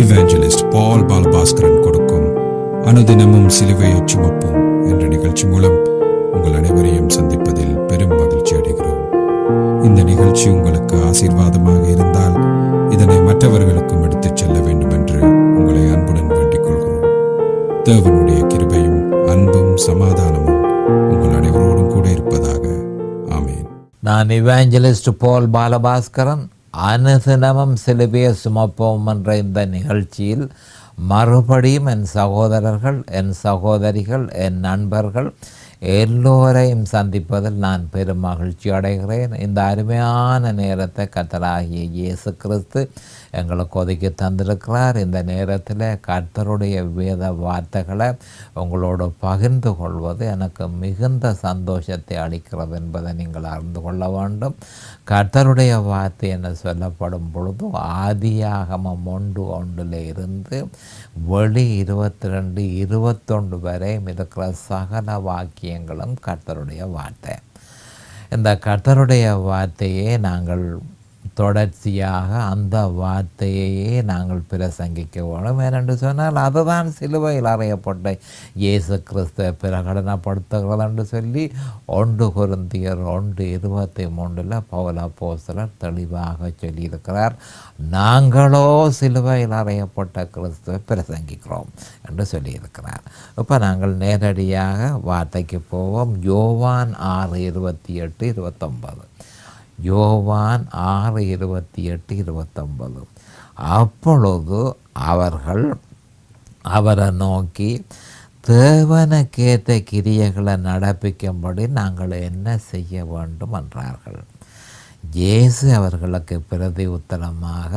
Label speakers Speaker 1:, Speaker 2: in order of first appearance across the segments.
Speaker 1: இவாஞ்சலிஸ்ட் பால் பாலபாஸ்கரன் கொடுக்கும் அனுதினமும் சிலுவையை சுமப்போம் என்ற நிகழ்ச்சி மூலம் உங்கள் அனைவரையும் சந்திப்பதில் பெரும் மகிழ்ச்சி அடைகிறோம். இந்த நிகழ்ச்சி உங்களுக்கு ஆசீர்வாதமாக இருந்தால் இதனை மற்றவர்களுக்கும் எடுத்துச் செல்ல வேண்டும் என்று உங்களை அன்புடன் வேண்டிக் கொள்கிறோம். தேவனுடைய கிருபையும் அன்பும் சமாதானமும் உங்கள் அனைவரோடும் கூட இருப்பதாக. ஆமேன்.
Speaker 2: நான் இவாஞ்சலிஸ்ட் பால் பாலபாஸ்கரன். அனுதினமும் சிலுவையை சுமப்போம் என்ற இந்த நிகழ்ச்சியில் மறுபடியும் என் சகோதரர்கள், என் சகோதரிகள், என் நண்பர்கள் எல்லோரையும் சந்திப்பதில் நான் பெரும் மகிழ்ச்சி அடைகிறேன். இந்த அருமையான நேரத்தை கர்த்தராகிய இயேசு கிறிஸ்து எங்களுக்கு ஒதுக்கி தந்திருக்கிறார். இந்த நேரத்தில் கர்த்தருடைய வேத வார்த்தைகளை உங்களோடு பகிர்ந்து கொள்வது எனக்கு மிகுந்த சந்தோஷத்தை அளிக்கிறது என்பதை நீங்கள் அறிந்து கொள்ள வேண்டும். கர்த்தருடைய வார்த்தை என சொல்லப்படும் பொழுது ஆதியாகமம் 1:1 இருந்து வெளி 22-21 வரை இருக்கிற சகல வாக்கியங்களும் கர்த்தருடைய வார்த்தை. இந்த கர்த்தருடைய வார்த்தையை நாங்கள் தொடர்ச்சியாக அந்த வார்த்தையையே நாங்கள் பிரசங்கிக்க வேணும். ஏனென்று சொன்னால் அதுதான் சிலுவையில் அறையப்பட்ட இயேசு கிறிஸ்துவை பிரகடனப்படுத்துகிறது என்று சொல்லி 1 கொரிந்தியர் 1:23 பவுல் அப்போஸ்தலர் தெளிவாக சொல்லியிருக்கிறார். நாங்களோ சிலுவையில் அறையப்பட்ட கிறிஸ்துவை பிரசங்கிக்கிறோம் என்று சொல்லியிருக்கிறார். இப்போ நாங்கள் நேரடியாக வார்த்தைக்கு போவோம். யோவான் 6:28-29. யோவான் 6:28-29. அப்பொழுது அவர்கள் அவரை நோக்கி, தேவனுக்கேற்ற கிரியைகளை நடப்பிக்கும்படி நாங்கள் என்ன செய்ய வேண்டும் என்றார்கள். இயேசு அவர்களுக்கு பிரதி உத்தரமாக,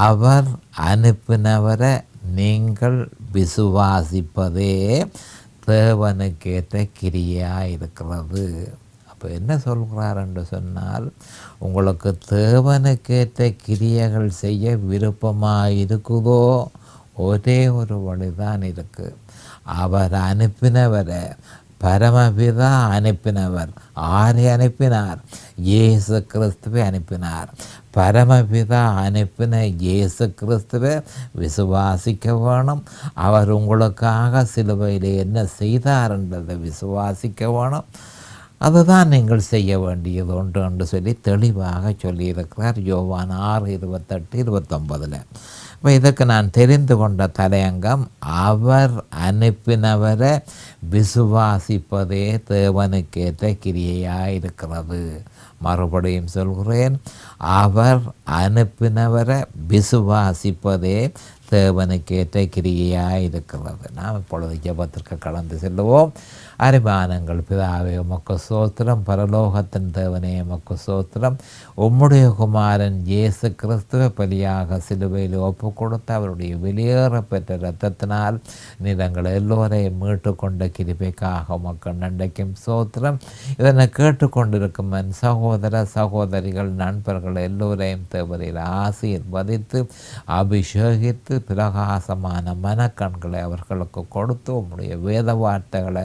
Speaker 2: அவர் அனுப்பினவரை நீங்கள் விசுவாசிப்பதே தேவனுக்கேற்ற கிரியாக இருக்கிறது. இப்போ என்ன சொல்கிறார் என்று சொன்னால், உங்களுக்கு தேவனுக்கேற்ற கிரியைகள் செய்ய விருப்பமாக இருக்குதோ ஒரே ஒரு வழிதான் இருக்குது. அவர் அனுப்பினவரை, பரமபிதா அனுப்பினவர். ஆரை அனுப்பினார்? இயேசு கிறிஸ்துவை அனுப்பினார். பரமபிதா அனுப்பின இயேசு கிறிஸ்துவை விசுவாசிக்க வேணும். அவர் உங்களுக்காக சிலுவையில் என்ன செய்தார் என்றதை விசுவாசிக்க வேணும். அதுதான் நீங்கள் செய்ய வேண்டியது ஒன்று என்று சொல்லி தெளிவாக சொல்லியிருக்கிறார் யோவான் 6:28-29. இப்போ இதற்கு நான் தெரிந்து கொண்ட தலையங்கம், அவர் அனுப்பினவரை விசுவாசிப்பதே தேவனுக்கேற்ற கிரியையாக இருக்கிறது. மறுபடியும் சொல்கிறேன், அவர் அனுப்பினவரை விசுவாசிப்பதே தேவனுக்கேற்ற கிரியையாக இருக்கிறது. நாம் இப்பொழுது ஜெபத்திற்கு கடந்து செல்லுவோம். அருமையானங்கள் பிதாவே, உமக்கு ஸ்தோத்திரம். பரலோகத்தின் தேவனே, உமக்கு ஸ்தோத்திரம். உம்முடைய குமாரன் இயேசு கிறிஸ்துவ பலியாக சிலுவையில் ஒப்பு கொடுத்து அவருடைய வெளியேற பெற்ற இரத்தத்தினால் நீங்கள் எல்லோரையும் மீட்டு கொண்ட கிருபைக்காக உமக்கு நன்றிக்கும் ஸ்தோத்திரம். இதனை கேட்டுக்கொண்டிருக்கும் என் சகோதர சகோதரிகள், நண்பர்கள் எல்லோரையும் தேவரையில் ஆசீர்வதித்து அபிஷேகித்து பிரகாசமான மனக்கண்களை அவர்களுக்கு கொடுத்து உம்முடைய வேத வார்த்தைகளை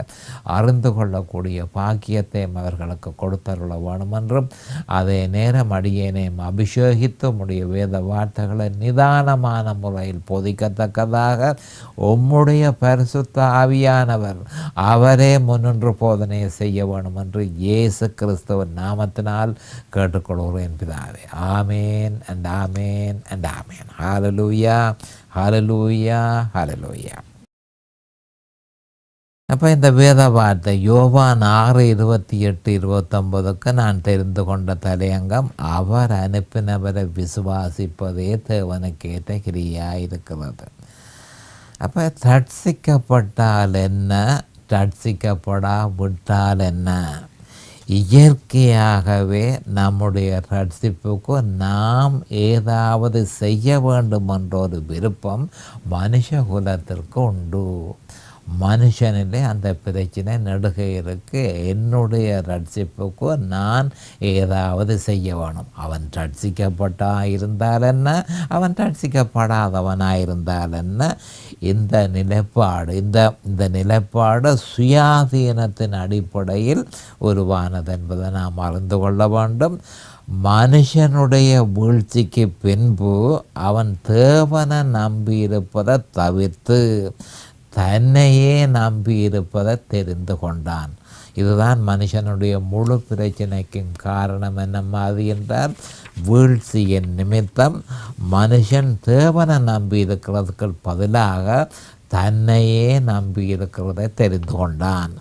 Speaker 2: அறிந்து கொள்ளக்கூடிய பாக்கியத்தை அவர்களுக்கு கொடுத்தருள வேணும் என்றும், அதே நேரம் அடியேனையும் அபிஷேகித்து உம்முடைய வேத வார்த்தைகளை நிதானமான முறையில் போதிக்கத்தக்கதாக உம்முடைய பரிசுத்த ஆவியானவர் அவரே முன்னின்று போதனை செய்ய வேணும் என்று இயேசு கிறிஸ்துவின் நாமத்தினால் கேட்டுக்கொள்கிறேன் பிதாவே. Amen and amen and amen. ஹல்லேலூயா, ஹல்லேலூயா, ஹல்லேலூயா. அப்போ இந்த வேத வார்த்தை யோவான் 6:28-29 நான் தெரிந்து கொண்ட தலையங்கம், அவர் அனுப்பினவரை விசுவாசிப்பதே தேவனுக்கேற்ற கிரியாக இருக்கிறது. அப்போ ரட்சிக்கப்பட்டால் என்ன, ரட்சிக்கப்படா விட்டால் என்ன? இயற்கையாகவே நம்முடைய ரட்சிப்புக்கு நாம் ஏதாவது செய்ய வேண்டும் என்ற ஒரு விருப்பம் மனுஷ குலத்திற்கு உண்டு. மனுஷனிலே அந்த பிரச்சனை நடுக இருக்கு. என்னுடைய ரட்சிப்புக்கு நான் ஏதாவது செய்ய வேணும். அவன் ரட்சிக்கப்பட்டா இருந்தால் என்ன, அவன் ரட்சிக்கப்படாதவனாக இருந்தால் என்ன, இந்த நிலைப்பாடு சுயாதீனத்தின் அடிப்படையில் உருவானது என்பதை நாம் அறிந்து கொள்ள வேண்டும். மனுஷனுடைய வீழ்ச்சிக்கு பின்பு அவன் தேவனை நம்பியிருப்பதை தவிர்த்து தன்னையே நம்பியிருப்பதை தெரிந்து கொண்டான். இதுதான் மனுஷனுடைய முழு பிரச்சனைக்கும் காரணம் என்ன மாதிரி என்றால், வீழ்ச்சியின் நிமித்தம் மனுஷன் தேவனை நம்பி இருக்கிறதுக்கு பதிலாக தன்னையே நம்பி இருக்கிறதை தெரிந்து கொண்டான்.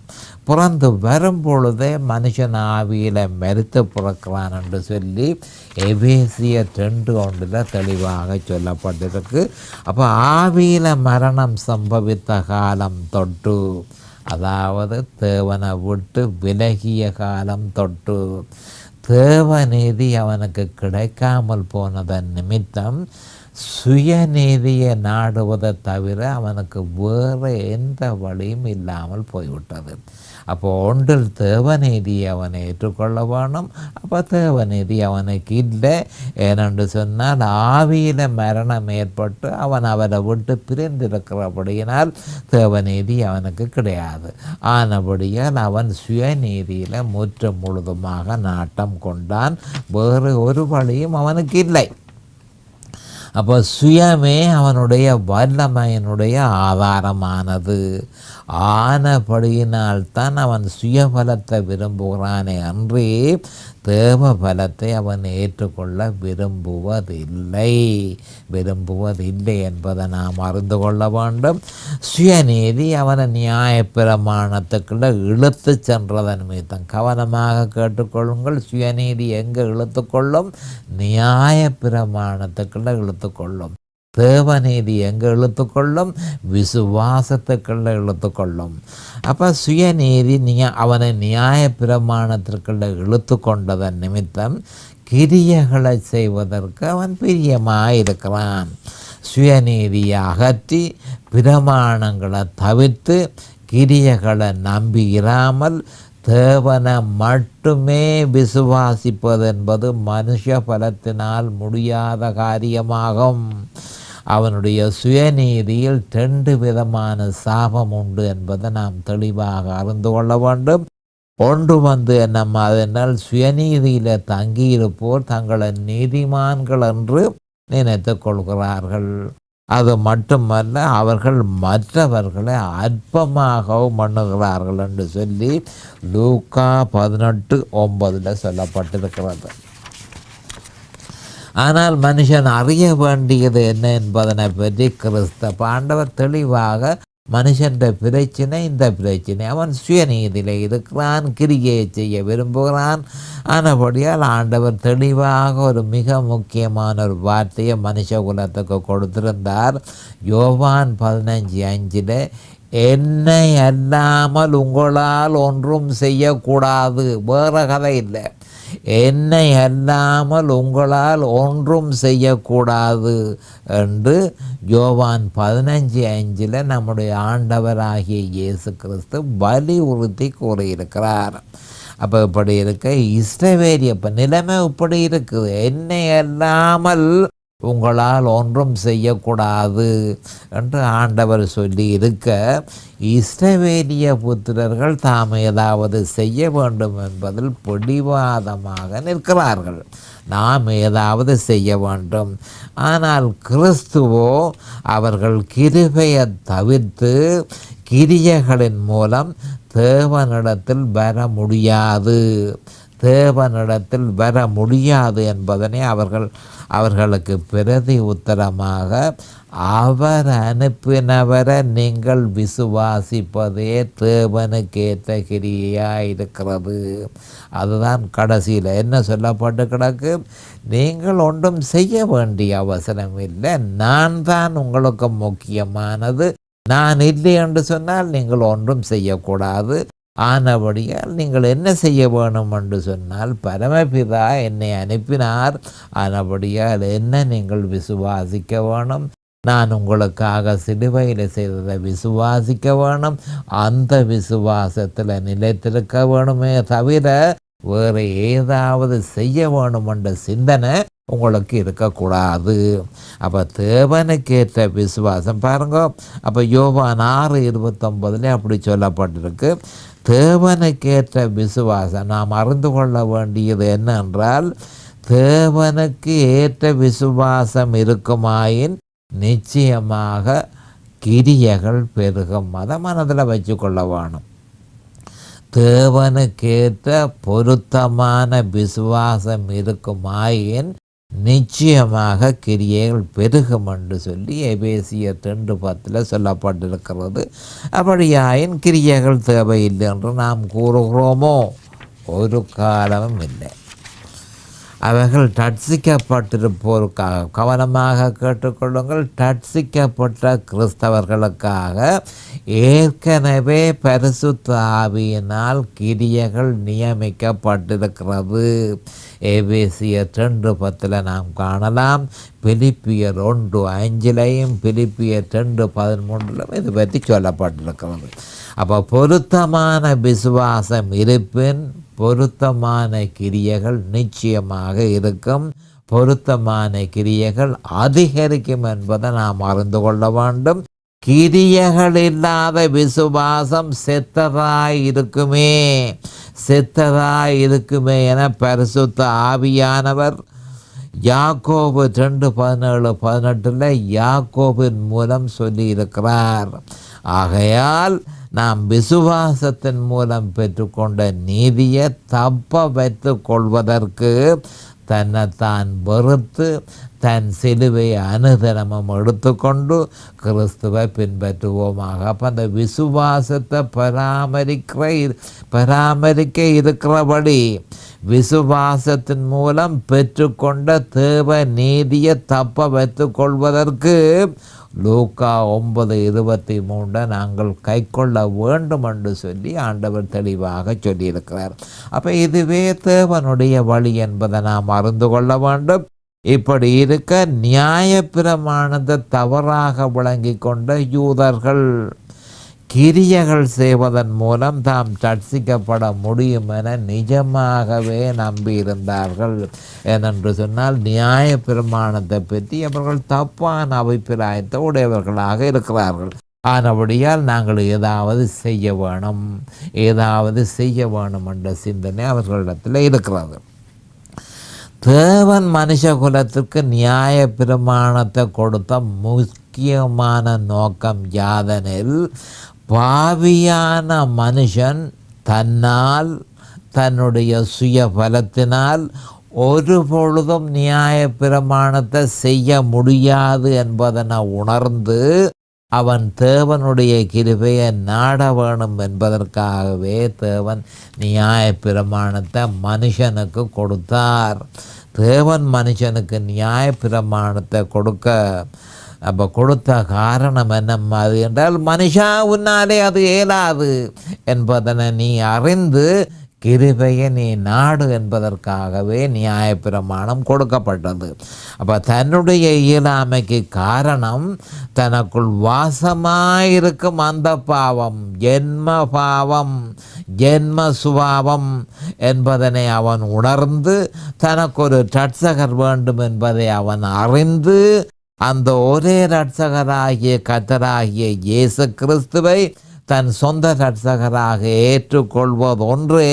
Speaker 2: பிறந்து வரும் பொழுதே மனுஷன் ஆவியில் மரித்து பிறக்கிறான் என்று சொல்லி எபேசியர் 2:1 தெளிவாக சொல்லப்பட்டிருக்கு. அப்போ ஆவியில் மரணம் சம்பவித்த காலம் தொட்டு, அதாவது தேவனை விட்டு விலகிய காலம் தொட்டு, தேவநீதி அவனுக்கு கிடைக்காமல் போனதன் நிமித்தம் சுயநீதியை நாடுவதை தவிர அவனுக்கு வேறு எந்த வழியும் இல்லாமல் போய்விட்டது. அப்போ ஒன்றில் தேவநீதியை அவனை ஏற்றுக்கொள்ள வேணும். அப்போ தேவநீதி அவனுக்கு இல்லை. ஏனென்று சொன்னால் ஆவியில் மரணம் ஏற்பட்டு அவன் அவரை விட்டு பிரிந்திருக்கிறபடியினால் தேவநீதி அவனுக்கு கிடையாது. ஆனபடியால் அவன் சுயநீதியில் முற்று முழுதுமாக நாட்டம் கொண்டான். வேறு ஒரு வழியும் அவனுக்கு இல்லை. அப்போ சுயமே அவனுடைய வல்லமையினுடைய ஆதாரமானது. ஆனபடியினால்தான் அவன் சுயபலத்தை விரும்புகிறானே அன்றி தேவ பலத்தை அவன் ஏற்றுக்கொள்ள விரும்புவதில்லை என்பதை நாம் அறிந்து கொள்ள வேண்டும். சுயநீதி அவனை நியாயப்பிரமாணத்துக்குள்ள இழுத்து சென்றதன் மீதம் கவனமாக கேட்டுக்கொள்ளுங்கள். சுயநீதி எங்கே இழுத்துக்கொள்ளும்? நியாயப்பிரமாணத்துக்குள்ள இழுத்துக்கொள்ளும். தேவநீதி எங்கே இழுத்துக்கொள்ளும்? விசுவாசத்துக்குள்ள இழுத்துக்கொள்ளும். அப்போ சுயநீதி அவனை நியாயப்பிரமாணத்திற்குள்ள இழுத்து கொண்டதன் நிமித்தம் கிரியைகளை செய்வதற்கு அவன் பிரியமாயிருக்கிறான். சுயநீதியை அகற்றி பிரமாணங்களை தவிர்த்து கிரியைகளை நம்பியிராமல் தேவனை மட்டுமே விசுவாசிப்பது என்பது மனுஷ பலத்தினால் முடியாத காரியமாகும். அவனுடைய சுயநீதியில் 2 விதமான சாபம் உண்டு என்பதை நாம் தெளிவாக அறிந்து கொள்ள வேண்டும். ஒன்று அதனால் சுயநீதியில் தங்கியிருப்போர் தங்களை நீதிமான்கள் என்று நினைத்து கொள்கிறார்கள். அது மட்டுமல்ல, அவர்கள் மற்றவர்களை அற்பமாகவும் பண்ணுகிறார்கள் என்று சொல்லி லூக்கா 18:9 சொல்லப்பட்டிருக்கிறது. ஆனால் மனுஷன் அறிய வேண்டியது என்ன என்பதனை பற்றி ஆண்டவர் தெளிவாக மனுஷன் பிரச்சனை இந்த பிரச்சனை, அவன் சுயநீதியில் இருக்கிறான், கிரியை செய்ய விரும்புகிறான். ஆனபடியால் ஆண்டவர் தெளிவாக ஒரு மிக முக்கியமான ஒரு வார்த்தையை மனுஷ குலத்துக்கு கொடுத்திருந்தார். யோவான் 15:5 என்னை அல்லாமல் உங்களால் ஒன்றும் செய்யக்கூடாது. வேறு கதை இல்லை. என்னை அல்லாமல் உங்களால் ஒன்றும் செய்யக்கூடாது என்று யோவான் 15:5 நம்முடைய ஆண்டவராகிய இயேசு கிறிஸ்து வலியுறுத்தி கூறியிருக்கிறார். அப்போ இப்படி இருக்க இஸ்ரவேல் இப்போ நிலைமை இப்படி இருக்குது. என்னை அல்லாமல் உங்களால் ஒன்றும் செய்யக்கூடாது என்று ஆண்டவர் சொல்லி இருக்க, இஸ்ரவேலிய புத்திரர்கள் தாம் ஏதாவது செய்ய வேண்டும் என்பதில் பிடிவாதமாக நிற்கிறார்கள். நாம் ஏதாவது செய்ய வேண்டும். ஆனால் கிறிஸ்துவோ அவர்கள் கிருபையை தவிர்த்து கிரியைகளின் மூலம் தேவனிடத்தில் வர முடியாது என்பதனை அவர்களுக்கு பிரதி உத்தரமாக அவர் அனுப்பினவரை நீங்கள் விசுவாசிப்பதே தேவனுக்கேற்ற கிரியையாக இருக்கிறது. அதுதான் கடைசியில் என்ன சொல்லப்பட்டு கிடக்கு? நீங்கள் ஒன்றும் செய்ய வேண்டிய அவசரம் இல்லை, நான் தான் உங்களுக்கு முக்கியமானது. நான் இல்லை என்று சொன்னால் நீங்கள் ஒன்றும் செய்யக்கூடாது. ஆனபடியால் நீங்கள் என்ன செய்ய வேணும் என்று சொன்னால், பரமபிதா என்னை அனுப்பினார். ஆனபடியால் என்ன நீங்கள் விசுவாசிக்க வேணும். நான் உங்களுக்காக சிலுவையில் செய்ததை விசுவாசிக்க வேணும். அந்த விசுவாசத்தில் நிலைத்திருக்க வேணுமே தவிர வேறு ஏதாவது செய்ய வேணும் என்ற சிந்தனை உங்களுக்கு இருக்கக்கூடாது. அப்போ தேவனுக்கேற்ற விசுவாசம் பாருங்க. அப்போ யோவான் 6:29 அப்படி சொல்லப்பட்டிருக்கு. தேவனுக்கேற்ற விசுவாசம் நாம் அறிந்து கொள்ள வேண்டியது என்னென்றால், தேவனுக்கு ஏற்ற விசுவாசம் இருக்குமாயின் நிச்சயமாக கிரியைகள் பெருகும். அதை மனதில் வச்சு கொள்ள வேணும். தேவனுக்கேற்ற பொருத்தமான விசுவாசம் இருக்குமாயின் நிச்சயமாக கிரியைகள் பெருகும் என்று சொல்லி எபேசியர் 2:10 சொல்லப்பட்டிருக்கிறது. அப்படியாயின் கிரியைகள் தேவையில்லை என்று நாம் கூறுகிறோமோ? ஒரு காலமும் இல்லை. அவைகள் ரட்சிக்கப்பட்டிருப்போருக்காக கவனமாக கேட்டுக்கொள்ளுங்கள். ரட்சிக்கப்பட்ட கிறிஸ்தவர்களுக்காக ஏற்கனவே பரிசுத்த ஆவியினால் கிரியைகள் நியமிக்கப்பட்டிருக்கிறது. எபேசியர் 2:10 நாம் காணலாம். பிலிப்பியர் 1:5 பிலிப்பியர் 2:13 இது பற்றி சொல்லப்பட்டிருக்கிறது. அப்போ பொருத்தமான விசுவாசம் இருப்பின் பொருத்தமான கிரியைகள் நிச்சயமாக இருக்கும். பொருத்தமான கிரியைகள் அதிகரிக்கும் என்பதை நாம் அறிந்து கொள்ள வேண்டும். கிரியைகள் இல்லாத விசுவாசம் செத்ததாய் இருக்குமே என பரிசுத்த ஆவியானவர் யாக்கோபு 2:17-18 யாக்கோபின் மூலம் சொல்லியிருக்கிறார். ஆகையால் நாம் விசுவாசத்தின் மூலம் பெற்றுக்கொண்ட நீதியை தப்ப வைத்து கொள்வதற்கு தன்னைத்தான் வெறுத்து தன் சிலுவை அனுதினமும் எடுத்துக்கொண்டு கிறிஸ்துவை பின்பற்றுவோமாக. அப்போ அந்த விசுவாசத்தை பராமரிக்க இருக்கிறபடி விசுவாசத்தின் மூலம் பெற்றுக்கொண்ட தேவ நீதியை தப்ப வைத்து கொள்வதற்கு லூக்கா 9:23 நாங்கள் கை கொள்ள வேண்டும் என்று சொல்லி ஆண்டவர் தெளிவாக சொல்லியிருக்கிறார். அப்போ இதுவே தேவனுடைய வழி என்பதை நாம் அறிந்து கொள்ள வேண்டும். இப்படி இருக்க நியாயப்பிரமாணத்தை தவறாக விளங்கி கொண்ட யூதர்கள் கிரியைகள் செய்வதன் மூலம் தாம் ரட்சிக்கப்பட முடியும் என நிஜமாகவே நம்பியிருந்தார்கள். ஏனென்று சொன்னால் நியாயப்பிரமாணத்தை பற்றி அவர்கள் தப்பான அபிப்பிராயத்தை உடையவர்களாக இருக்கிறார்கள். ஆனபடியால் நாங்கள் ஏதாவது செய்ய வேணும் என்ற சிந்தனை அவர்களிடத்தில் இருக்கிறது. தேவன் மனுஷகுலத்திற்கு நியாய பிரமாணத்தை கொடுத்த முக்கியமான நோக்கம் யாதெனில், பாவியான மனுஷன் தன்னுடைய சுய பலத்தினால் ஒரு பொழுதும் நியாய பிரமாணத்தை செய்ய முடியாது என்பதனை உணர்ந்து அவன் தேவனுடைய கிருபையை நாட வேணும் என்பதற்காகவே தேவன் நியாய பிரமாணத்தை மனுஷனுக்கு கொடுத்தார். தேவன் மனுஷனுக்கு நியாய பிரமாணத்தை கொடுத்த காரணம் என்ன என்றால், மனுஷா உன்னாலே அது இயலாது என்பதனை நீ அறிந்து கிருபையை நீ நாடு என்பதற்காகவே நியாயப்பிரமாணம் கொடுக்கப்பட்டது. அப்போ தன்னுடைய இயலாமைக்கு காரணம் தனக்குள் வாசமாயிருக்கும் அந்த பாவம், ஜென்ம சுபாவம் என்பதனை அவன் உணர்ந்து தனக்கு ஒரு ரட்சகர் வேண்டும் என்பதை அவன் அறிந்து அந்த ஒரே ரட்சகராகிய கர்த்தராகிய இயேசு கிறிஸ்துவை தன் சொந்த ரட்சகராக ஏற்றுக்கொள்வது ஒன்றே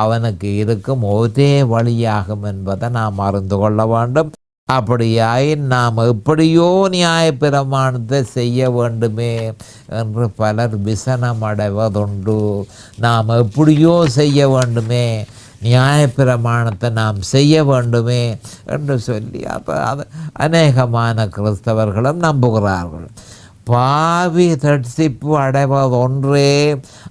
Speaker 2: அவனுக்கு இருக்கும் ஒரே வழியாகும் என்பதை நாம் அறிந்து கொள்ள வேண்டும். அப்படியாயின் நாம் எப்படியோ நியாயப்பிரமாணத்தை செய்ய வேண்டுமே என்று பலர் விசனம் அடைவதுண்டு. நாம் எப்படியோ செய்ய வேண்டுமே, நியாயப்பிரமாணத்தை நாம் செய்ய வேண்டுமே என்று சொல்லி அப்போ அநேகமான கிறிஸ்தவர்களும் நம்புகிறார்கள். பாவி ரட்சிப்பு அடைவதொன்றே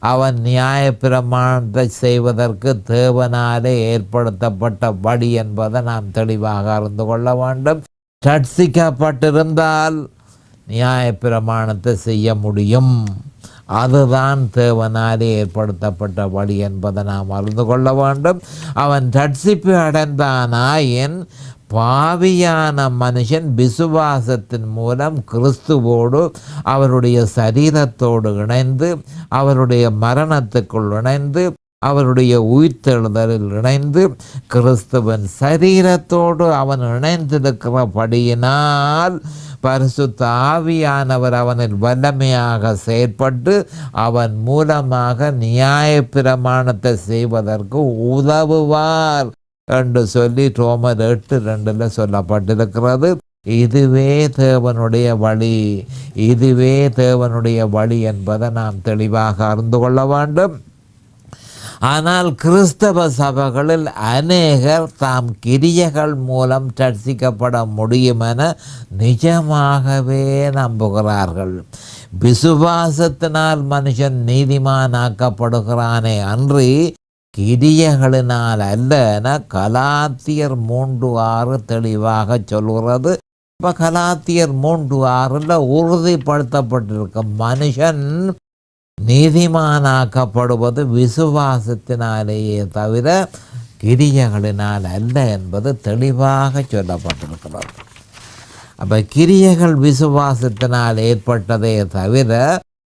Speaker 2: அவன் நியாயப்பிரமாணத்தை செய்வதற்கு தேவனாலே ஏற்படுத்தப்பட்ட வழி என்பதை நாம் தெளிவாக அறிந்து கொள்ள வேண்டும். ரட்சிக்கப்பட்டிருந்தால் நியாயப்பிரமாணத்தை செய்ய முடியும். அதுதான் தேவனாலே ஏற்படுத்தப்பட்ட வழி என்பதை நாம் அறிந்து கொள்ள வேண்டும். அவன் ரட்சிப்பு அடைந்தானாயின் பாவியான மனுஷன் விசுவாசத்தின் மூலம் கிறிஸ்துவோடு அவருடைய சரீரத்தோடு இணைந்து அவருடைய மரணத்துக்குள் இணைந்து அவருடைய உயிர்த்தெழுதலில் இணைந்து கிறிஸ்துவன் சரீரத்தோடு அவன் இணைந்திருக்கிறபடியினால் பரிசுத்த ஆவியானவர் அவனில் வல்லமையாக செயற்பட்டு அவன் மூலமாக நியாயப்பிரமாணத்தை செய்வதற்கு உதவுவார் என்று சொல்லி ரோமர் 8:2 சொல்லப்பட்டிருக்கிறது. இதுவே தேவனுடைய வழி, இதுவே தேவனுடைய வழி என்பதை நாம் தெளிவாக அறிந்து கொள்ள வேண்டும். ஆனால் கிறிஸ்தவ சபைகளில் அநேகர் தாம் கிரியைகள் மூலம் ரட்சிக்கப்பட முடியும் என நிஜமாகவே நம்புகிறார்கள். விசுவாசத்தினால் மனுஷன் நீதிமானாக்கப்படுகிறானே அன்றி கிரியைகளினால் அல்ல என கலாத்தியர் 3:6 தெளிவாக சொல்கிறது. இப்போ கலாத்தியர் 3:6 உறுதிப்படுத்தப்பட்டிருக்க மனுஷன் நீதிமானாக்கப்படுவது விசுவாசத்தினாலேயே தவிர கிரியைகளினால் அல்ல என்பது தெளிவாக சொல்லப்பட்டிருக்கிறது. அப்போ கிரியைகள் விசுவாசத்தினால் ஏற்பட்டதே தவிர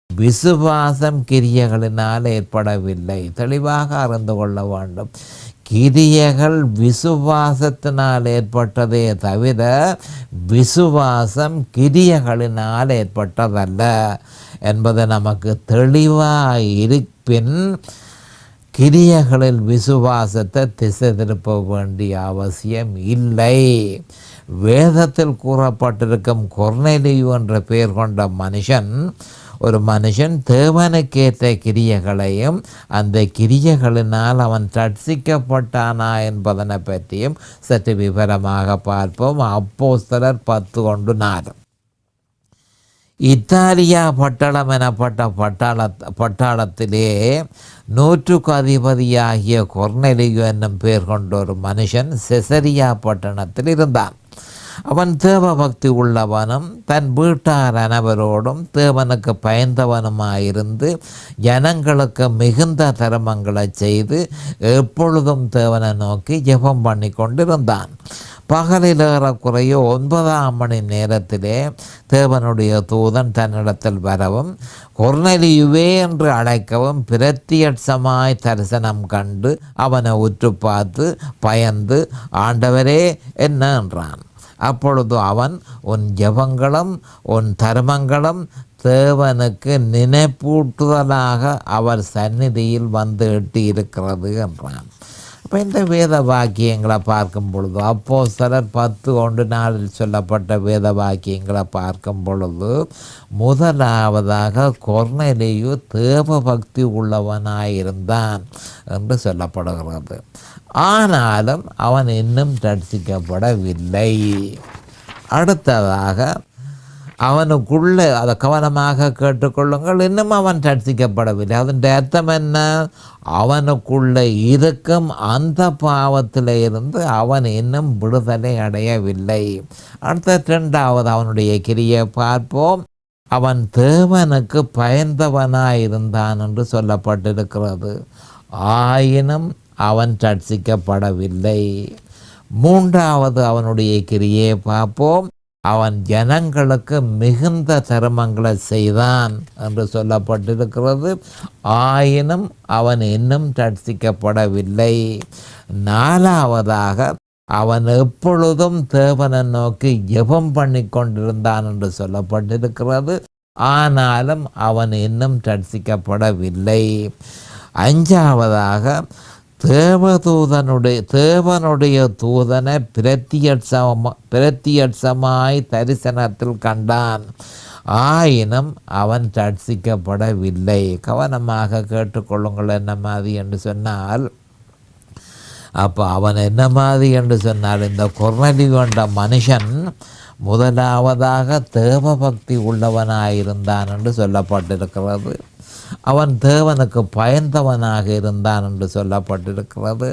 Speaker 2: விசுவாசம் கிரியைகளினால் ஏற்படவில்லை. தெளிவாக அறிந்து கொள்ள வேண்டும். கிரியைகள் விசுவாசத்தினால் ஏற்பட்டதே தவிர விசுவாசம் கிரியைகளினால் ஏற்பட்டதல்ல என்பது நமக்கு தெளிவாக இருப்பின் கிரியைகளில் விசுவாசத்தை திசை திருப்ப வேண்டிய அவசியம் இல்லை. வேதத்தில் கூறப்பட்டிருக்கும் கொர்நேலியு என்ற பெயர் கொண்ட ஒரு மனுஷன் தேவனுக்கேற்ற கிரியைகளையும் அந்த கிரியைகளினால் அவன் ரட்சிக்கப்பட்டானா என்பதனை பற்றியும் சற்று விவரமாக பார்ப்போம். அப்போஸ்தலர் 10:4. இத்தாலியா பட்டாளம் எனப்பட்ட பட்டாளத்திலே 100க்கு அதிபதியாகிய கொர்நேலியு என்னும் பெயர் கொண்ட ஒரு மனுஷன் செசரியா பட்டணத்தில் இருந்தான். அவன் தேவ பக்தி உள்ளவனும் தன் வீட்டார் அனைவரோடும் தேவனுக்கு பயந்தவனுமாயிருந்து ஜனங்களுக்கு மிகுந்த தர்மங்களை செய்து எப்பொழுதும் தேவனை நோக்கி ஜெபம் பண்ணி கொண்டிருந்தான். பகலில் ஏறக்குறைய 9ஆம் மணி நேரத்திலே தேவனுடைய தூதன் தன்னிடத்தில் வரவும் கொர்நேலியுவே என்று அழைக்கவும் பிரத்யட்சமாய் தரிசனம் கண்டு அவனை உற்று பார்த்து பயந்து, ஆண்டவரே என்ன என்றான். அப்பொழுது அவன், உன் ஜெபங்களும் உன் தர்மங்களும் தேவனுக்கு நினைப்பூட்டுதலாக அவர் சந்நிதியில் வந்து எட்டி இருக்கிறது என்றான். இப்போ இந்த வேத வாக்கியங்களை பார்க்கும் பொழுது, அப்போஸ்தலர் 10:1-4 சொல்லப்பட்ட வேத வாக்கியங்களை பார்க்கும் பொழுது, முதலாவதாக கொர்நேலியு தேவ பக்தி உள்ளவனாயிருந்தான் என்று சொல்லப்படுகிறது. ஆனாலும் அவன் இன்னும் ரட்சிக்கப்படவில்லை. அடுத்ததாக அவனுக்குள்ளே, அதை கவனமாக கேட்டுக்கொள்ளுங்கள், இன்னும் அவன் ரட்சிக்கப்படவில்லை. அதன் அர்த்தம் என்ன? அவனுக்குள்ளே இருக்கும் அந்த பாவத்தில் இருந்து அவன் இன்னும் விடுதலை அடையவில்லை. அடுத்த 2வது அவனுடைய கிரியை பார்ப்போம். அவன் தேவனுக்கு பயந்தவனாயிருந்தான் என்று சொல்லப்பட்டிருக்கிறது. ஆயினும் அவன் ரட்சிக்கப்படவில்லை. 3வது அவனுடைய கிரியை பார்ப்போம். அவன் ஜனங்களுக்கு மிகுந்த தர்மங்களை செய்தான் என்று சொல்லப்பட்டிருக்கிறது. ஆயினும் அவன் இன்னும் ரட்சிக்கப்படவில்லை. 4வதாக அவன் எப்பொழுதும் தேவனை நோக்கி ஜெபம் பண்ணி கொண்டிருந்தான் என்று சொல்லப்பட்டிருக்கிறது. ஆனாலும் அவன் இன்னும் ரட்சிக்கப்படவில்லை. 5வதாக தேவனுடைய தூதனை பிரத்யட்சமாய் தரிசனத்தில் கண்டான். ஆயினும் அவன் ரட்சிக்கப்படவில்லை. கவனமாக கேட்டுக்கொள்ளுங்கள். என்ன மாதிரி என்று சொன்னால், அப்போ அவன் என்ன மாதிரி என்று சொன்னால், இந்த கொர்நேலியு என்ற மனுஷன் முதலாவதாக தேவ பக்தி உள்ளவனாயிருந்தான் என்று சொல்லப்பட்டிருக்கிறது. அவன் தேவனுக்கு பயந்தவனாக இருந்தான் என்று சொல்லப்பட்டிருக்கிறது.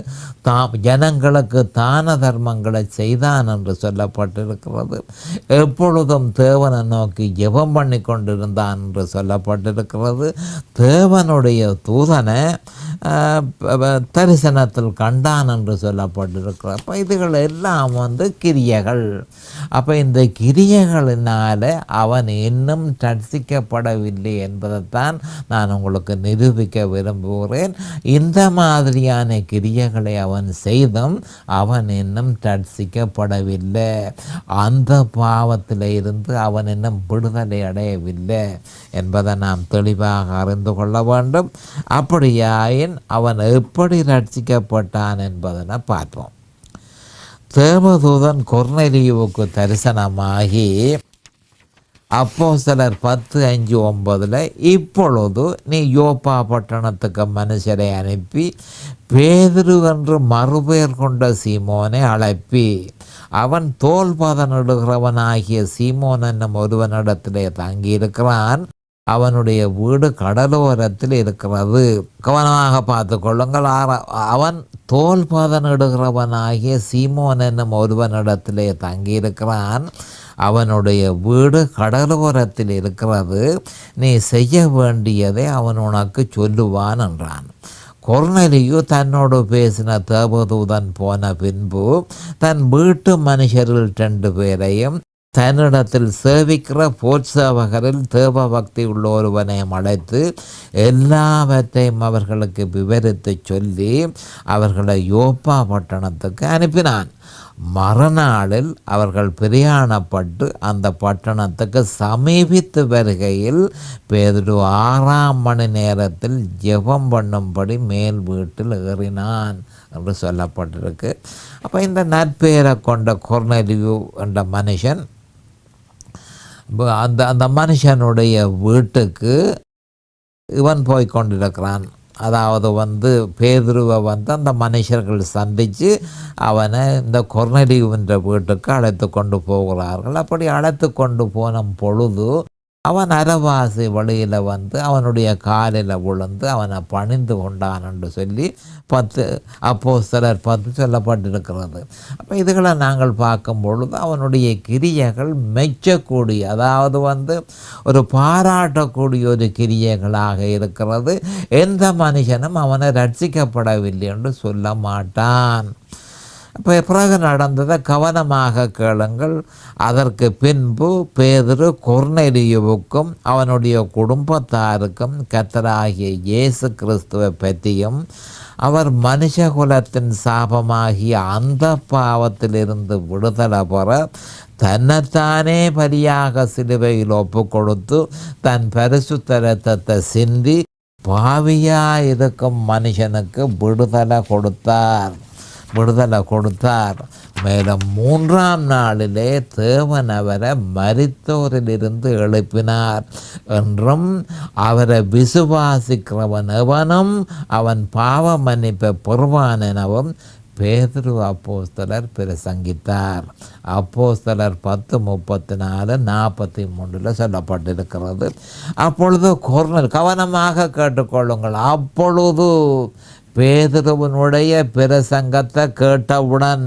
Speaker 2: ஜனங்களுக்கு தான தர்மங்களை செய்தான் என்று சொல்லப்பட்டிருக்கிறது. எப்பொழுதும் தேவனை நோக்கி ஜெபம் பண்ணி கொண்டிருந்தான் என்று சொல்லப்பட்டிருக்கிறது. தேவனுடைய தூதனை தரிசனத்தில் கண்டான் என்று சொல்லப்பட்டிருக்கிறது. அப்போ இதுகள் எல்லாம் கிரியைகள். அப்போ இந்த கிரியைகளினால் அவன் இன்னும் ரட்சிக்கப்படவில்லை என்பதைத்தான் நான் உங்களுக்கு நிரூபிக்க விரும்புகிறேன். இந்த மாதிரியான கிரியைகளை அவன் செய்தும் அவன் இன்னும் ரட்சிக்கப்படவில்லை. அந்த பாவத்தில் இருந்து அவன் இன்னும் விடுதலை அடையவில்லை என்பதை நாம் தெளிவாக அறிந்து கொள்ள வேண்டும். அப்படியாயின் அவன் எப்படி ரட்சிக்கப்பட்டான் என்பதனை பார்ப்போம். தேவதூதன் கொர்நேலியுவுக்கு தரிசனமாகி அப்போஸ்தலர் 10:5-9 இப்பொழுது நீ யோப்பா பட்டணத்துக்கு மனுஷரை அனுப்பி பேதுரு என்று மறுபெயர் கொண்ட சீமோனை அழைப்பி அவன் தோல் பதனிடுகிறவனாகிய சீமோன் என்னும் ஒருவனிடத்திலே தங்கியிருக்கிறான். அவனுடைய வீடு கடலோரத்தில் இருக்கிறது. கவனமாக பார்த்து கொள்ளுங்கள். அவன் தோல் பதனிடுகிறவனாகிய சீமோன் என்னும் ஒருவனிடத்திலே தங்கியிருக்கிறான். அவனுடைய வீடு கடலோரத்தில் இருக்கிறது. நீ செய்ய வேண்டியதை அவன் உனக்கு சொல்லுவான் என்றான். கொர்நேலியு தன்னோடு பேசின தேவதூதன் போன பின்பு தன் வீட்டு மனுஷரில் 2 பேரையும் தன்னிடத்தில் சேவிக்கிற போற்சேவகரில் தேவ பக்தி உள்ள ஒருவனையும் அழைத்து எல்லாவற்றையும் அவர்களுக்கு விவரித்து சொல்லி அவர்களை யோப்பா பட்டணத்துக்கு அனுப்பினான். மறுநாளில் அவர்கள் பிரயாணப்பட்டு அந்த பட்டணத்துக்கு சமீபித்து வருகையில் பேதுரு 6ஆம் மணி நேரத்தில் ஜெபம் பண்ணும்படி மேல் வீட்டில் ஏறினான் என்று சொல்லப்பட்டிருக்கு. அப்போ இந்த நற்பெயரை கொண்ட கொர்நேலியு என்ற மனுஷன் அந்த மனுஷனுடைய வீட்டுக்கு இவன் போய் கொண்டிருக்கிறான். அதாவது பேதுருவை அந்த மனுஷர்கள் சந்தித்து அவனை இந்த கொர்நேலியுவின்ற வீட்டுக்கு அழைத்து கொண்டு போகிறார்கள். அப்படி அழைத்து கொண்டு போன பொழுது அவன் அரவாசி வழியில் அவனுடைய காலில் விழுந்து அவனை பணிந்து கொண்டான் என்று சொல்லி அப்போஸ்தலர் 10 சொல்லப்பட்டிருக்கிறது. அப்போ இதுகளை நாங்கள் பார்க்கும் பொழுது அவனுடைய கிரியைகள் மெச்சக்கூடிய, அதாவது ஒரு பாராட்டக்கூடிய ஒரு கிரியைகளாக இருக்கிறது. எந்த மனுஷனும் அவனை ரட்சிக்கப்படவில்லை என்று சொல்ல மாட்டான். இப்போ பிறகு நடந்ததை கவனமாக கேளுங்கள். அதற்கு பின்பு பேதுரு கொர்நேலியுவுக்கும் அவனுடைய குடும்பத்தாருக்கும் கர்த்தராகிய இயேசு கிறிஸ்துவை பற்றியும் அவர் மனுஷகுலத்தின் சாபமாகிய அந்த பாவத்திலிருந்து விடுதலை பெற தன்னைத்தானே பலியாக சிலுவையில் ஒப்பு கொடுத்து தன் பரிசுத்த இரத்தத்தை சிந்தி பாவியாக இருக்கும் மனுஷனுக்கு விடுதலை கொடுத்தார். மேலும் 3ஆம் நாளிலே தேவன் அவரை மரித்தோரிலிருந்து எழுப்பினார் என்றும் அவரை விசுவாசிக்கிறவன் எவனும் அவன் பாவ மன்னிப்பை பெறுவான் எனவும் பேதுரு அப்போஸ்தலர் பிரசங்கித்தார். அப்போஸ்தலர் 10:34-43 சொல்லப்பட்டிருக்கிறது. அப்பொழுது கவனமாக கேட்டுக்கொள்ளுங்கள். அப்பொழுது பேதுருவினுடைய பிரசங்கத்தை கேட்டவுடன்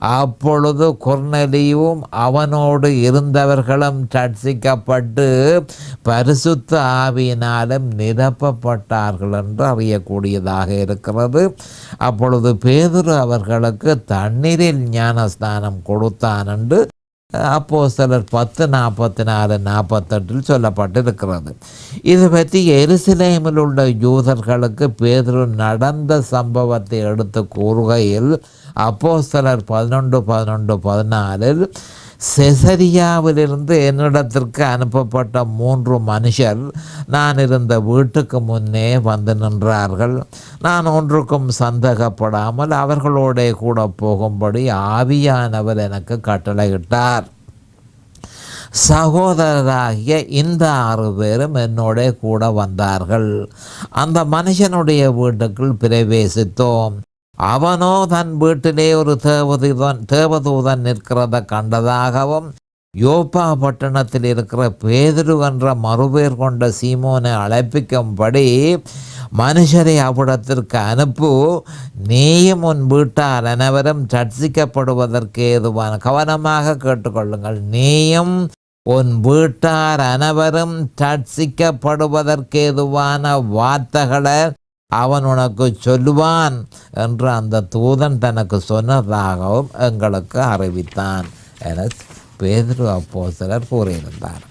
Speaker 2: அப்பொழுது கொர்நேலியுவும் அவனோடு இருந்தவர்களும் ரட்சிக்கப்பட்டு பரிசுத்த ஆவியினாலும் நிரப்பப்பட்டார்கள் என்று அறியக்கூடியதாக இருக்கிறது. அப்பொழுது பேதுரு அவர்களுக்கு தண்ணீரில் ஞானஸ்நானம் கொடுத்தான் என்று அப்போஸ்தலர் 10:44-48 சொல்லப்பட்டிருக்கிறது. இது பற்றி எருசலேமில் உள்ள யூதர்களுக்கு பேதுரு நடந்த சம்பவத்தை எடுத்து கூறுகையில் அப்போஸ்தலர் 11:14 செசரியாவிலிருந்து என்னிடத்திற்கு அனுப்பப்பட்ட 3 மனுஷர் நான் இருந்த வீட்டுக்கு முன்னே வந்து நின்றார்கள். நான் ஒன்றுக்கும் சந்தேகப்படாமல் அவர்களோட கூட போகும்படி ஆவியானவர் எனக்கு கட்டளையிட்டார். சகோதரராகிய இந்த 6 பேரும் என்னோட கூட வந்தார்கள். அந்த மனுஷனுடைய வீட்டுக்குள் பிரவேசித்தோம். அவனோ தன் வீட்டிலே ஒரு தேவதூதன் நிற்கிறத கண்டதாகவும் யோப்பா பட்டணத்தில் இருக்கிற பேதுரு என்ற மறுபெயர் கொண்ட சீமோனை அழைப்பிக்கும்படி மனுஷரை அவ்விடத்திற்கு அனுப்பு, நீயும் உன் வீட்டார் அனைவரும் ரட்சிக்கப்படுவதற்கு ஏதுவான, கவனமாக கேட்டுக்கொள்ளுங்கள், நீயும் உன் வீட்டார் அனைவரும் ரட்சிக்கப்படுவதற்கு ஏதுவான வார்த்தைகளை அவன் உனக்கு சொல்லுவான் என்று அந்த தூதன் தனக்கு சொன்னதாகவும் எங்களுக்கு அறிவித்தான் என பேதுரு அப்போஸ்தலர் கூறியிருந்தார்.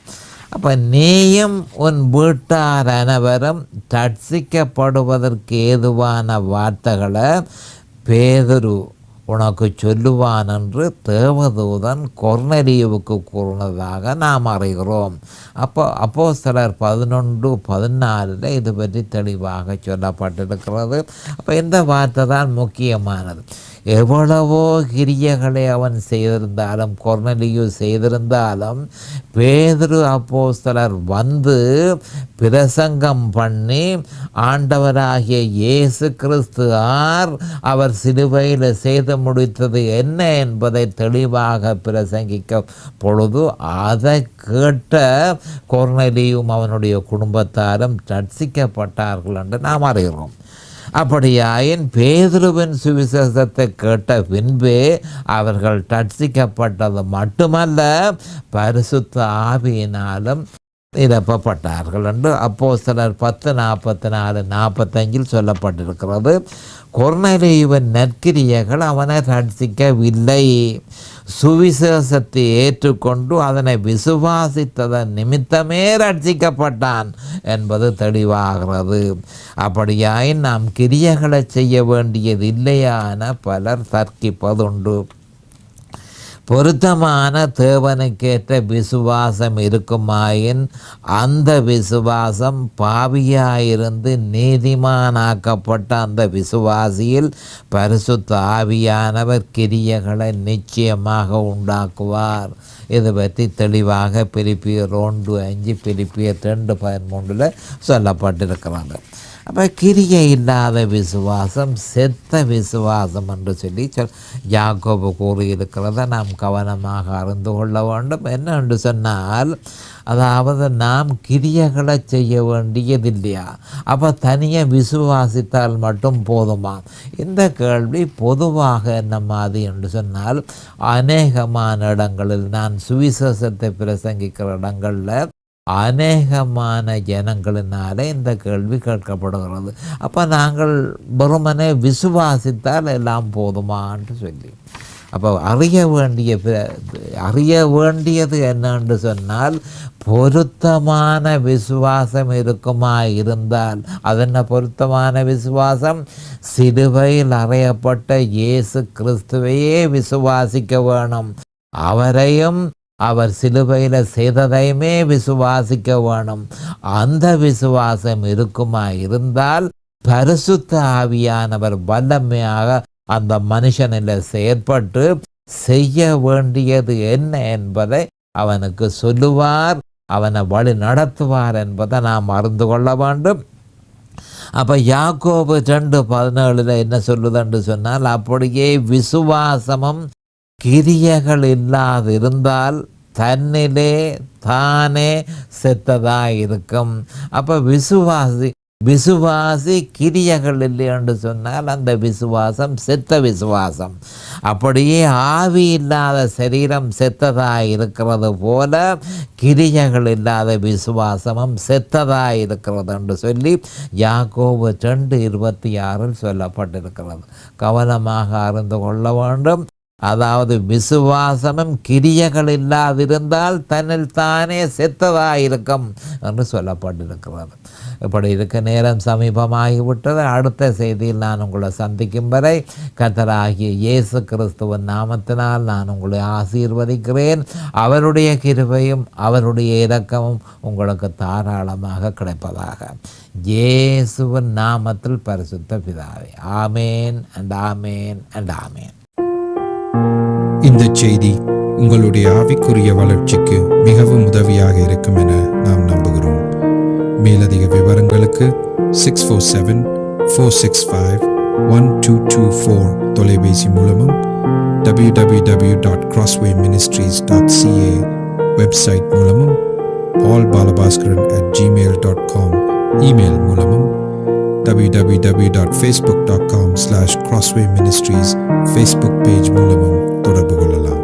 Speaker 2: அப்போ நீயும் உன் வீட்டார் அனைவரும் ரட்சிக்கப்படுவதற்கு ஏதுவான வார்த்தைகளை பேதுரு உனக்கு சொல்லுவான் என்று தேவதூதன் கொர்நேலியுவுக்கு கூறினதாக நாம் அறிகிறோம். அப்போஸ்தலர் 11:14 இது பற்றி தெளிவாக சொல்லப்பட்டிருக்கிறது. அப்போ இந்த வார்த்தை தான் முக்கியமானது. எவ்வளவோ கிரியைகளை அவன் செய்திருந்தாலும், கொர்நேலியு செய்திருந்தாலும், பேதுரு அப்போஸ்தலர் வந்து பிரசங்கம் பண்ணி ஆண்டவராகிய இயேசு கிறிஸ்து அவர் சிலுவையில் செய்து முடித்தது என்ன என்பதை தெளிவாக பிரசங்கிக்க பொழுது அதை கேட்ட கொர்நேலியும் அவனுடைய குடும்பத்தாரும் ரட்சிக்கப்பட்டார்கள் என்று நாம் அறிகிறோம். அப்படியாயின் பேதுருவின் சுவிசேஷத்தை கேட்ட பின்பே அவர்கள் ரட்சிக்கப்பட்டது மட்டுமல்ல, பரிசுத்த ஆவியினாலும் நிரப்பப்பட்டார்கள் என்று அப்போஸ்தலர் 10:44-45 சொல்லப்பட்டிருக்கிறது. கொர்நேலியுவின் நற்கிரியைகள் அவனை ரட்சிக்கவில்லை. சுவிசேஷத்தை ஏற்றுக்கொண்டு அதனை விசுவாசித்ததன் நிமித்தமே ரட்சிக்கப்பட்டான் என்பது தெளிவாகிறது. அப்படியாயின் நாம் கிரியைகளை செய்ய வேண்டியது இல்லையான பலர் தர்க்கிப்பதுண்டு. பொருத்தமான தேவனுக்கேற்ற விசுவாசம் இருக்குமாயின் அந்த விசுவாசம் பாவியாயிருந்து நீதிமானாக்கப்பட்ட அந்த விசுவாசியில் பரிசுத்த ஆவியானவர் கிரியைகளை நிச்சயமாக உண்டாக்குவார். இது பற்றி தெளிவாக பிலிப்பியர் 1:5, பிலிப்பியர் 2:13 சொல்லப்பட்டிருக்கிறாங்க. அப்போ கிரியை இல்லாத விசுவாசம் செத்த விசுவாசம் என்று சொல்லி யாக்கோபு கூறியிருக்கிறத நாம் கவனமாக அறிந்து கொள்ள வேண்டும். என்னென்று சொன்னால், அதாவது நாம் கிரியைகளை செய்ய வேண்டியதில்லையா? அப்போ தனியாக விசுவாசித்தால் மட்டும் போதுமா? இந்த கேள்வி பொதுவாக என்ன மாதிரி என்று சொன்னால், அநேகமான இடங்களில் நான் சுவிசேஷத்தை பிரசங்கிக்கிற இடங்களில் அநேகமான ஜனங்களினாலே இந்த கேள்வி கேட்கப்படுகிறது. அப்போ நாங்கள் வெறுமனே விசுவாசித்தால் எல்லாம் போதுமான்னு சொல்லி, அப்போ அறிய வேண்டியது என்னன்னு சொன்னால், பொருத்தமான விசுவாசம் இருக்குமா இருந்தால், அதென்ன பொருத்தமான விசுவாசம்? சிலுவையில் அறையப்பட்ட இயேசு கிறிஸ்துவையே விசுவாசிக்க வேணும். அவரையும் அவர் சிலுவையில் செய்ததையுமே விசுவாசிக்க வேணும். அந்த விசுவாசம் இருக்குமா இருந்தால் பரிசுத்த ஆவியானவர் வல்லமையாக அந்த மனுஷனில் செயற்பட்டு செய்ய வேண்டியது என்ன என்பதை அவனுக்கு சொல்லுவார், அவனை வழி நடத்துவார் என்பதை நாம் அறிந்து கொள்ள வேண்டும். அப்போ யாக்கோபு 2:17 என்ன சொல்லுதுன்னு சொன்னால், அப்படியே விசுவாசமும் கிரியைகள் இல்லாதிருந்தால் தன்னிலே தானே செத்ததாக இருக்கும். அப்போ விசுவாசி கிரியைகள் இல்லை என்று சொன்னால் அந்த விசுவாசம் செத்த விசுவாசம். அப்படியே ஆவி இல்லாத சரீரம் செத்ததாக இருக்கிறது போல கிரியைகள் இல்லாத விசுவாசமும் செத்ததாக இருக்கிறது என்று சொல்லி யாக்கோபு 2:26 சொல்லப்பட்டிருக்கிறது. கவனமாக அறிந்து கொள்ள வேண்டும். அதாவது விசுவாசமும் கிரியைகள் இல்லாதிருந்தால் தன்னில் தானே செத்ததாயிருக்கும் என்று சொல்லப்பட்டிருக்கிறது. இப்படி இருக்க நேரம் சமீபமாகிவிட்டது. அடுத்த செய்தியில் நான் உங்களை சந்திக்கும் வரை கர்த்தராகிய இயேசு கிறிஸ்துவின் நாமத்தினால் நான் உங்களை ஆசீர்வதிக்கிறேன். அவருடைய கிருபையும் அவருடைய இரக்கமும் உங்களுக்கு தாராளமாக கிடைப்பதாக. இயேசுவின் நாமத்தில் பரிசுத்த பிதாவே, ஆமேன் அண்ட் ஆமேன் அண்ட் ஆமேன்.
Speaker 1: இந்த செய்தி உங்களுடைய ஆவிக்குரிய வளர்ச்சிக்கு மிகவும் உதவியாக இருக்கும் என நாம் நம்புகிறோம். மேலதிக விவரங்களுக்கு 647-465-1224 தொலைபேசி மூலமும் www.crosswayministries.ca வெப்சைட் மூலமும் paulbalabhaskaran@gmail.com இமெயில் மூலமும் www.facebook.com/crosswayministries ஃபேஸ்புக் பேஜ் மூலமும் தொடர்பு கொள்ளலாம்.